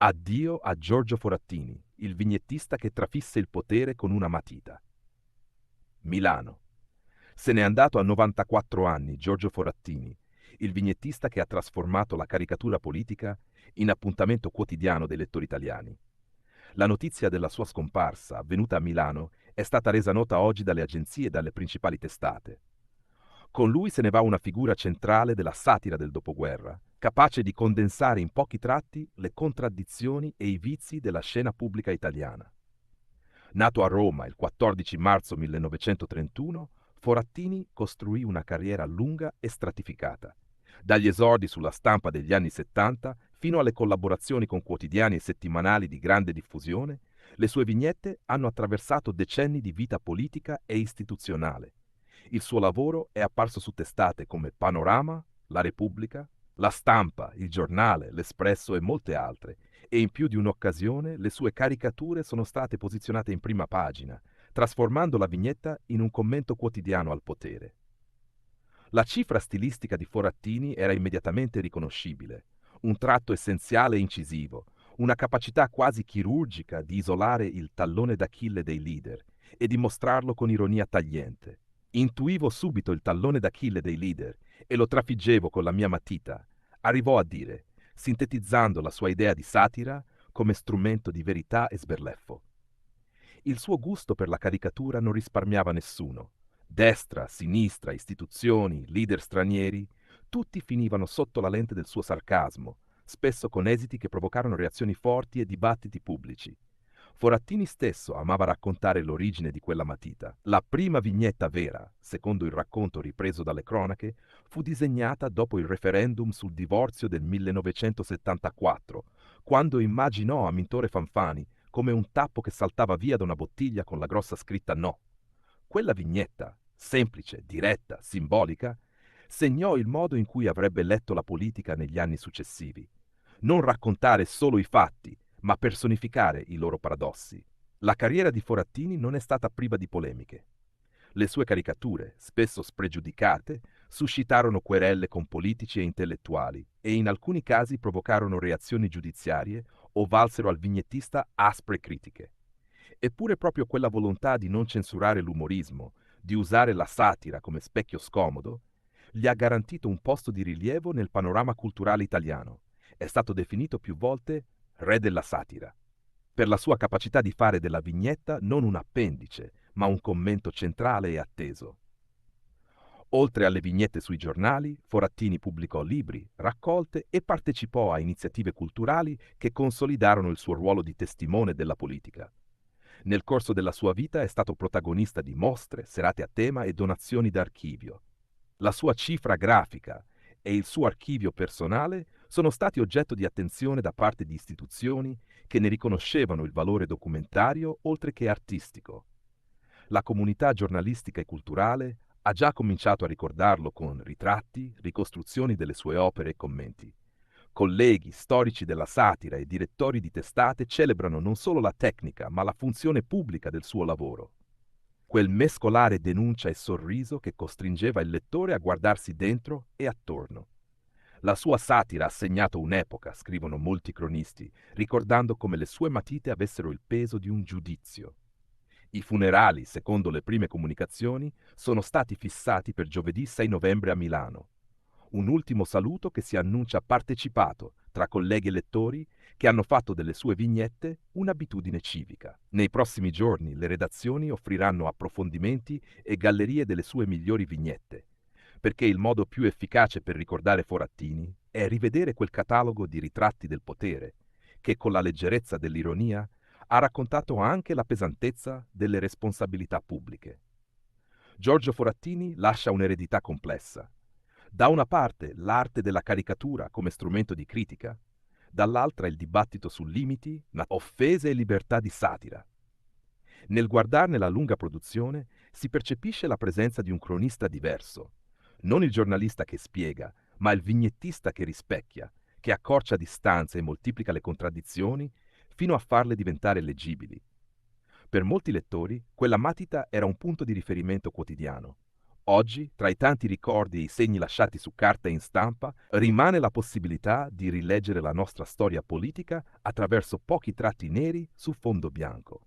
Addio a Giorgio Forattini, il vignettista che trafisse il potere con una matita. Milano. Se n'è andato a 94 anni Giorgio Forattini, il vignettista che ha trasformato la caricatura politica in appuntamento quotidiano dei lettori italiani. La notizia della sua scomparsa, avvenuta a Milano, è stata resa nota oggi dalle agenzie e dalle principali testate. Con lui se ne va una figura centrale della satira del dopoguerra, capace di condensare in pochi tratti le contraddizioni e i vizi della scena pubblica italiana. Nato a Roma il 14 marzo 1931, Forattini costruì una carriera lunga e stratificata. Dagli esordi sulla stampa degli anni 70 fino alle collaborazioni con quotidiani e settimanali di grande diffusione, le sue vignette hanno attraversato decenni di vita politica e istituzionale. Il suo lavoro è apparso su testate come Panorama, La Repubblica, La Stampa, Il Giornale, L'Espresso e molte altre, e in più di un'occasione le sue caricature sono state posizionate in prima pagina, trasformando la vignetta in un commento quotidiano al potere. La cifra stilistica di Forattini era immediatamente riconoscibile, un tratto essenziale e incisivo, una capacità quasi chirurgica di isolare il tallone d'Achille dei leader e di mostrarlo con ironia tagliente. Intuivo subito il tallone d'Achille dei leader e lo trafiggevo con la mia matita, arrivò a dire, sintetizzando la sua idea di satira come strumento di verità e sberleffo. Il suo gusto per la caricatura non risparmiava nessuno. Destra, sinistra, istituzioni, leader stranieri, tutti finivano sotto la lente del suo sarcasmo, spesso con esiti che provocarono reazioni forti e dibattiti pubblici. Forattini stesso amava raccontare l'origine di quella matita. La prima vignetta vera, secondo il racconto ripreso dalle cronache, fu disegnata dopo il referendum sul divorzio del 1974, quando immaginò Amintore Fanfani come un tappo che saltava via da una bottiglia con la grossa scritta no. Quella vignetta, semplice, diretta, simbolica, segnò il modo in cui avrebbe letto la politica negli anni successivi. Non raccontare solo i fatti, ma personificare i loro paradossi. La carriera di Forattini non è stata priva di polemiche. Le sue caricature, spesso spregiudicate, suscitarono querelle con politici e intellettuali e in alcuni casi provocarono reazioni giudiziarie o valsero al vignettista aspre critiche. Eppure proprio quella volontà di non censurare l'umorismo, di usare la satira come specchio scomodo, gli ha garantito un posto di rilievo nel panorama culturale italiano. È stato definito più volte re della satira, per la sua capacità di fare della vignetta non un appendice, ma un commento centrale e atteso. Oltre alle vignette sui giornali, Forattini pubblicò libri, raccolte e partecipò a iniziative culturali che consolidarono il suo ruolo di testimone della politica. Nel corso della sua vita è stato protagonista di mostre, serate a tema e donazioni d'archivio. La sua cifra grafica e il suo archivio personale sono stati oggetto di attenzione da parte di istituzioni che ne riconoscevano il valore documentario oltre che artistico. La comunità giornalistica e culturale ha già cominciato a ricordarlo con ritratti, ricostruzioni delle sue opere e commenti. Colleghi, storici della satira e direttori di testate celebrano non solo la tecnica, ma la funzione pubblica del suo lavoro. Quel mescolare denuncia e sorriso che costringeva il lettore a guardarsi dentro e attorno. La sua satira ha segnato un'epoca, scrivono molti cronisti, ricordando come le sue matite avessero il peso di un giudizio. I funerali, secondo le prime comunicazioni, sono stati fissati per giovedì 6 novembre a Milano. Un ultimo saluto che si annuncia partecipato tra colleghi e lettori che hanno fatto delle sue vignette un'abitudine civica. Nei prossimi giorni le redazioni offriranno approfondimenti e gallerie delle sue migliori vignette, perché il modo più efficace per ricordare Forattini è rivedere quel catalogo di ritratti del potere, che con la leggerezza dell'ironia ha raccontato anche la pesantezza delle responsabilità pubbliche. Giorgio Forattini lascia un'eredità complessa. Da una parte l'arte della caricatura come strumento di critica, dall'altra il dibattito su limiti, offese e libertà di satira. Nel guardarne la lunga produzione si percepisce la presenza di un cronista diverso, non il giornalista che spiega, ma il vignettista che rispecchia, che accorcia distanze e moltiplica le contraddizioni fino a farle diventare leggibili. Per molti lettori, quella matita era un punto di riferimento quotidiano. Oggi, tra i tanti ricordi e i segni lasciati su carta e in stampa, rimane la possibilità di rileggere la nostra storia politica attraverso pochi tratti neri su fondo bianco.